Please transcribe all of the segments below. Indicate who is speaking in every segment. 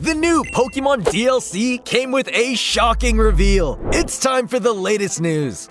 Speaker 1: The new Pokemon DLC came with a shocking reveal. It's time for the latest news.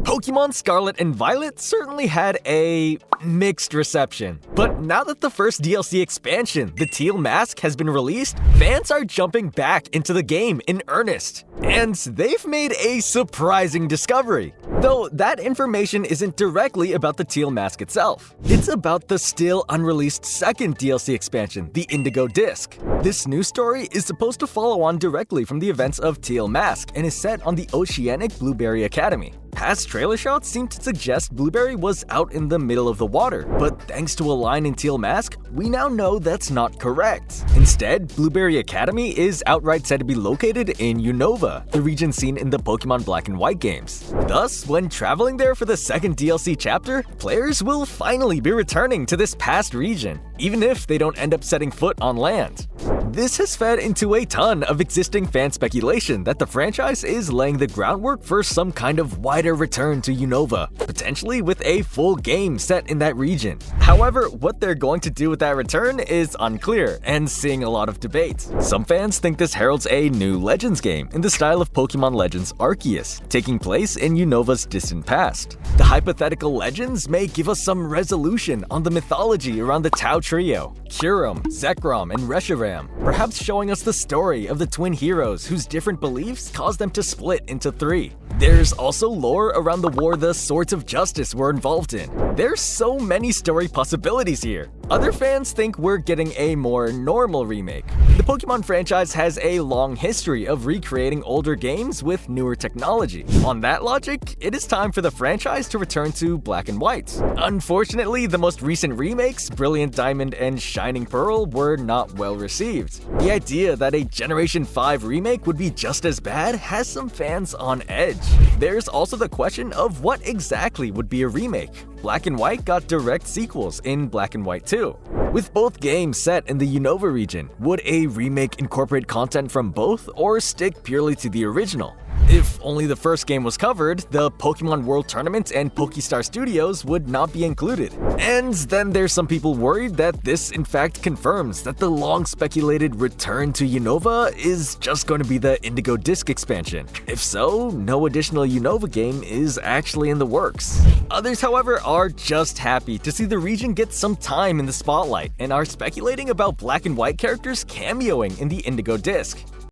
Speaker 1: Pokemon Scarlet and Violet certainly had a mixed reception. But now that the first DLC expansion, the Teal Mask, has been released, fans are jumping back into the game in earnest. And they've made a surprising discovery. Though that information isn't directly about the Teal Mask itself. It's about the still unreleased second DLC expansion, the Indigo Disc. This news story is supposed to follow on directly from the events of Teal Mask and is set on the Oceanic Blueberry Academy. Past trailer shots seem to suggest Blueberry was out in the middle of the water, but thanks to a line in Teal Mask, we now know that's not correct. Instead, Blueberry Academy is outright said to be located in Unova, the region seen in the Pokemon Black and White games. Thus, when traveling there for the second DLC chapter, players will finally be returning to this past region, even if they don't end up setting foot on land. This has fed into a ton of existing fan speculation that the franchise is laying the groundwork for some kind of wider return to Unova, potentially with a full game set in that region. However, what they're going to do with that return is unclear and seeing a lot of debate. Some fans think this heralds a new Legends game in the style of Pokemon Legends Arceus, taking place in Unova's distant past. The hypothetical Legends may give us some resolution on the mythology around the Tau Trio, Kyurem, Zekrom, and Reshiram, perhaps showing us the story of the twin heroes whose different beliefs caused them to split into three. There's also lore around the war the Swords of Justice were involved in. There's so many story possibilities here. Other fans think we're getting a more normal remake. The Pokemon franchise has a long history of recreating older games with newer technology. On that logic, it is time for the franchise to return to Black and White. Unfortunately, the most recent remakes, Brilliant Diamond and Shining Pearl, were not well received. The idea that a Generation 5 remake would be just as bad has some fans on edge. There's also the question of what exactly would be a remake. Black and White got direct sequels in Black and White 2. With both games set in the Unova region, would a remake incorporate content from both or stick purely to the original? If only the first game was covered, the Pokemon World Tournament and Pokestar Studios would not be included. And then there's some people worried that this in fact confirms that the long-speculated return to Unova is just going to be the Indigo Disc expansion. If so, no additional Unova game is actually in the works. Others, however, are just happy to see the region get some time in the spotlight and are speculating about Black and White characters cameoing in the Indigo Disc.